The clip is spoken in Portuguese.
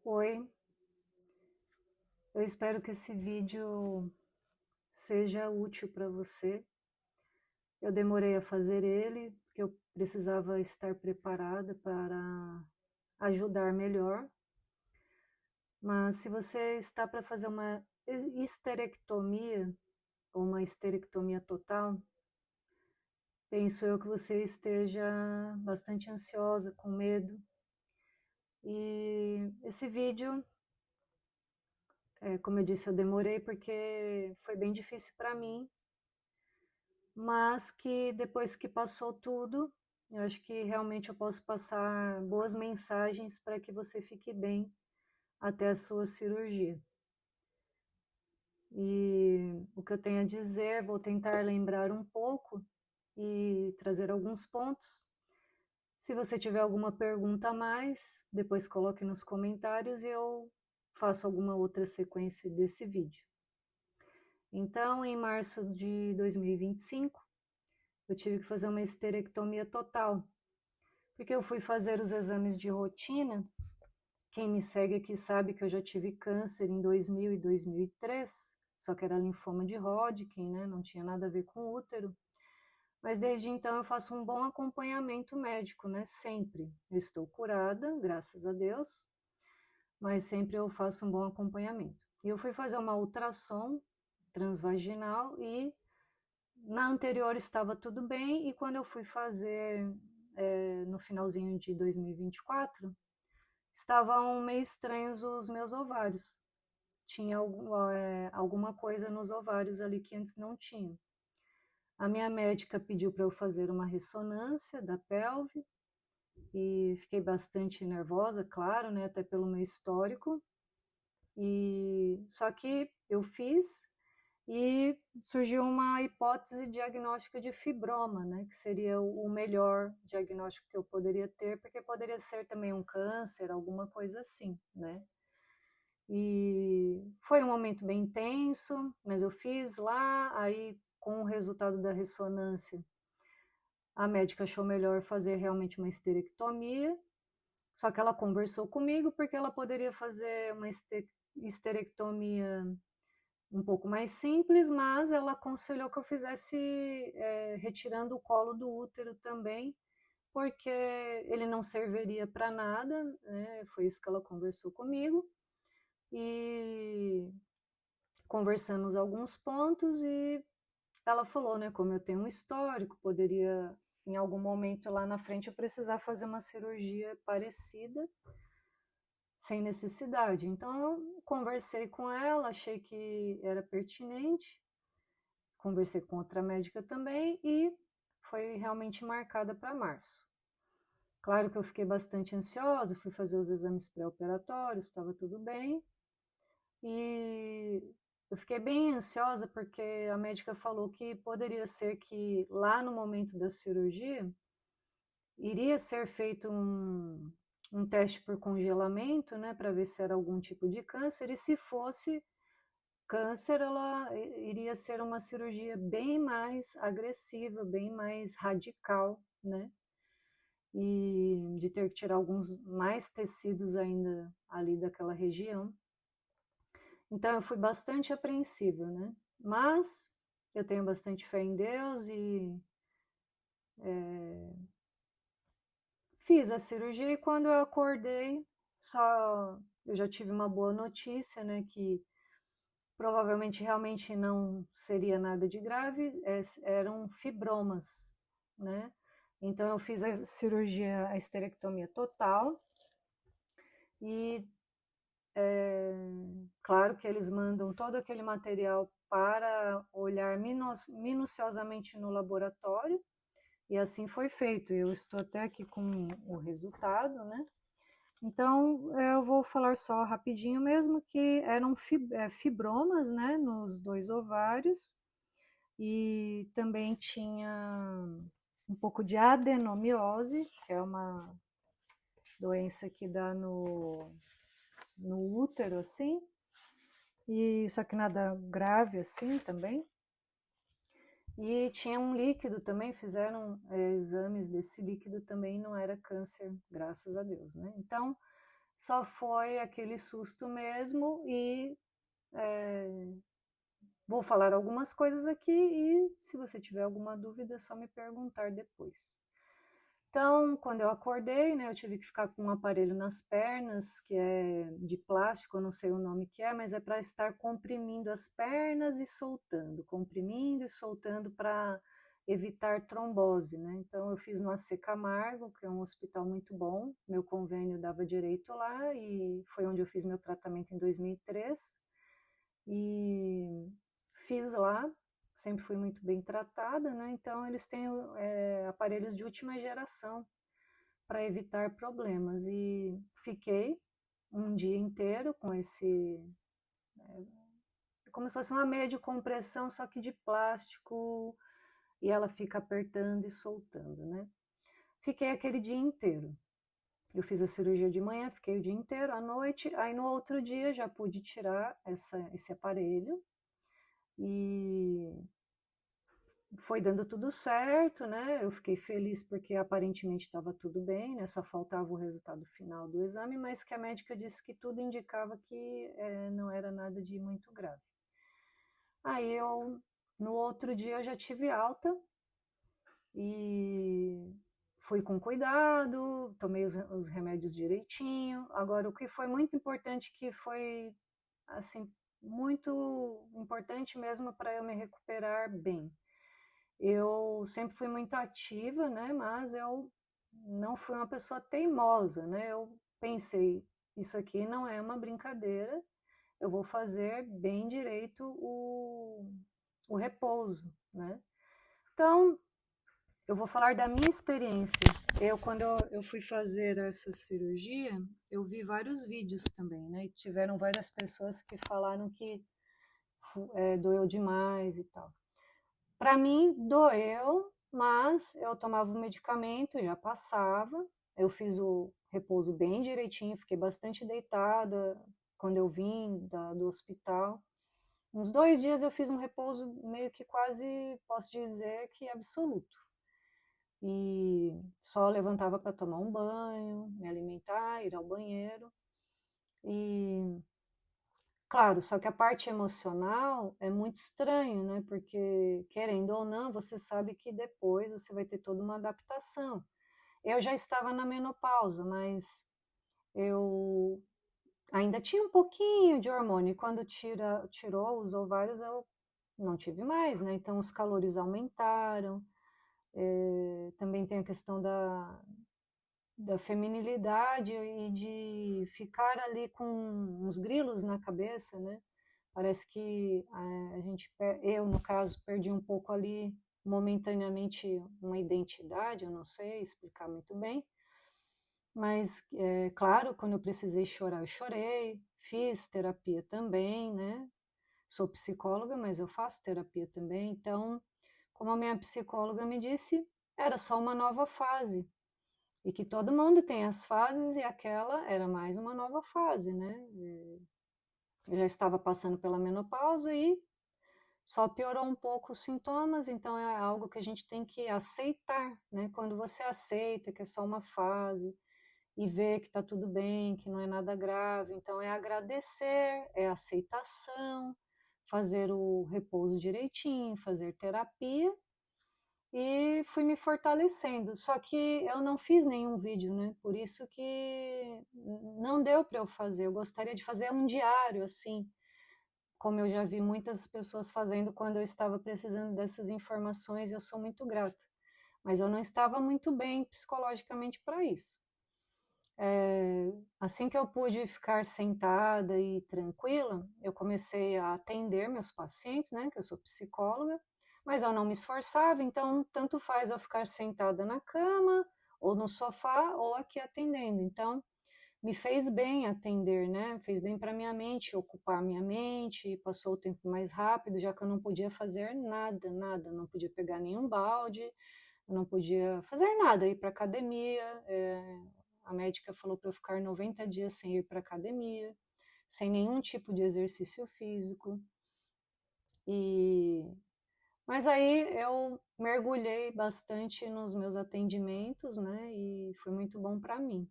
Oi, eu espero que esse vídeo seja útil para você. Eu demorei a fazer ele porque eu precisava estar preparada para ajudar melhor. Mas se você está para fazer uma histerectomia ou uma histerectomia total, penso eu que você esteja bastante ansiosa, com medo. E esse vídeo, como eu disse, eu demorei porque foi bem difícil para mim, mas que depois que passou tudo, eu acho que realmente eu posso passar boas mensagens para que você fique bem até a sua cirurgia. E o que eu tenho a dizer, vou tentar lembrar um pouco e trazer alguns pontos. Se você tiver alguma pergunta a mais, depois coloque nos comentários e eu faço alguma outra sequência desse vídeo. Então, em março de 2025, eu tive que fazer uma histerectomia total, porque eu fui fazer os exames de rotina. Quem me segue aqui sabe que eu já tive câncer em 2000 e 2003, só que era linfoma de Hodgkin, né? Não tinha nada a ver com útero. Mas desde então eu faço um bom acompanhamento médico, né? Sempre. Eu estou curada, graças a Deus, mas sempre eu faço um bom acompanhamento. E eu fui fazer uma ultrassom transvaginal e na anterior estava tudo bem, e quando eu fui fazer no finalzinho de 2024, estavam meio estranhos os meus ovários. Tinha alguma coisa nos ovários ali que antes não tinha. A minha médica pediu para eu fazer uma ressonância da pelve e fiquei bastante nervosa, claro, né, até pelo meu histórico. E só que eu fiz e surgiu uma hipótese diagnóstica de fibroma, né, que seria o melhor diagnóstico que eu poderia ter, porque poderia ser também um câncer, alguma coisa assim, né. E foi um momento bem intenso, mas eu fiz lá, aí com o resultado da ressonância, a médica achou melhor fazer realmente uma histerectomia, só que ela conversou comigo porque ela poderia fazer uma histerectomia um pouco mais simples, mas ela aconselhou que eu fizesse retirando o colo do útero também, porque ele não serviria para nada, né? Foi isso que ela conversou comigo, e conversamos alguns pontos e ela falou, né, como eu tenho um histórico, poderia em algum momento lá na frente eu precisar fazer uma cirurgia parecida, sem necessidade. Então eu conversei com ela, achei que era pertinente, conversei com outra médica também e foi realmente marcada para março. Claro que eu fiquei bastante ansiosa, fui fazer os exames pré-operatórios, estava tudo bem, e eu fiquei bem ansiosa porque a médica falou que poderia ser que lá no momento da cirurgia iria ser feito um teste por congelamento, né, para ver se era algum tipo de câncer, e se fosse câncer, ela iria ser uma cirurgia bem mais agressiva, bem mais radical, né, e de ter que tirar alguns mais tecidos ainda ali daquela região. Então eu fui bastante apreensiva, né, mas eu tenho bastante fé em Deus e fiz a cirurgia, e quando eu acordei, eu já tive uma boa notícia, né, que provavelmente realmente não seria nada de grave, eram fibromas, né? Então eu fiz a cirurgia, a histerectomia total, e claro que eles mandam todo aquele material para olhar minuciosamente no laboratório, e assim foi feito. Eu estou até aqui com o resultado, né? Então, eu vou falar só rapidinho mesmo, que eram fibromas, né, nos dois ovários, e também tinha um pouco de adenomiose, que é uma doença que dá no útero, assim, e só que nada grave assim também. E tinha um líquido também, fizeram exames desse líquido também, não era câncer, graças a Deus, né? Então, Só foi aquele susto mesmo e vou falar algumas coisas aqui e se você tiver alguma dúvida é só me perguntar depois. Então, quando eu acordei, né, eu tive que ficar com um aparelho nas pernas, que é de plástico, eu não sei o nome que é, mas é para estar comprimindo as pernas e soltando, comprimindo e soltando para evitar trombose, né? Então, eu fiz no AC Camargo, que é um hospital muito bom, meu convênio dava direito lá e foi onde eu fiz meu tratamento em 2003 e fiz lá, sempre fui muito bem tratada, né? Então eles têm aparelhos de última geração para evitar problemas e fiquei um dia inteiro com esse, como se fosse uma meia de compressão, só que de plástico e ela fica apertando e soltando, né? Fiquei aquele dia inteiro. Eu fiz a cirurgia de manhã, fiquei o dia inteiro, à noite, aí no outro dia já pude tirar esse aparelho e foi dando tudo certo, né? Eu fiquei feliz porque aparentemente estava tudo bem, né? Só faltava o resultado final do exame, mas que a médica disse que tudo indicava que não era nada de muito grave. Aí no outro dia eu já tive alta e fui com cuidado, tomei os remédios direitinho. Agora, o que foi muito importante, que foi, assim, muito importante mesmo para eu me recuperar bem. Eu sempre fui muito ativa, né? Mas eu não fui uma pessoa teimosa, né? Eu pensei, isso aqui não é uma brincadeira, eu vou fazer bem direito o repouso, né? Então, eu vou falar da minha experiência. Quando eu fui fazer essa cirurgia, eu vi vários vídeos também, né? E tiveram várias pessoas que falaram que doeu demais e tal. Para mim, doeu, mas eu tomava o medicamento, já passava. Eu fiz o repouso bem direitinho, fiquei bastante deitada quando eu vim do hospital. Uns 2 dias eu fiz um repouso meio que quase, posso dizer que absoluto. E só levantava para tomar um banho, me alimentar, ir ao banheiro. E claro, só que a parte emocional é muito estranho, né? Porque, querendo ou não, você sabe que depois você vai ter toda uma adaptação. Eu já estava na menopausa, mas eu ainda tinha um pouquinho de hormônio. E quando tirou os ovários, eu não tive mais, né? Então os calores aumentaram. Também tem a questão da feminilidade e de ficar ali com uns grilos na cabeça, né? Parece que eu, no caso, perdi um pouco ali momentaneamente uma identidade, eu não sei explicar muito bem, mas, claro, quando eu precisei chorar, eu chorei, fiz terapia também, né? Sou psicóloga, mas eu faço terapia também, então, como a minha psicóloga me disse, era só uma nova fase, e que todo mundo tem as fases e aquela era mais uma nova fase, né? Eu já estava passando pela menopausa e só piorou um pouco os sintomas, então é algo que a gente tem que aceitar, né? Quando você aceita que é só uma fase e vê que está tudo bem, que não é nada grave, então é agradecer, é aceitação, fazer o repouso direitinho, fazer terapia e fui me fortalecendo. Só que eu não fiz nenhum vídeo, né? Por isso que não deu para eu fazer. Eu gostaria de fazer um diário assim, como eu já vi muitas pessoas fazendo quando eu estava precisando dessas informações, eu sou muito grata. Mas eu não estava muito bem psicologicamente para isso. Assim que eu pude ficar sentada e tranquila, eu comecei a atender meus pacientes, né, que eu sou psicóloga, mas eu não me esforçava, então tanto faz eu ficar sentada na cama, ou no sofá, ou aqui atendendo. Então, me fez bem atender, né? Fez bem para minha mente, ocupar minha mente, passou o tempo mais rápido, já que eu não podia fazer nada, nada, não podia pegar nenhum balde, não podia fazer nada, ir para academia. A médica falou para eu ficar 90 dias sem ir para academia, sem nenhum tipo de exercício físico. E mas aí eu mergulhei bastante nos meus atendimentos, né? E foi muito bom para mim.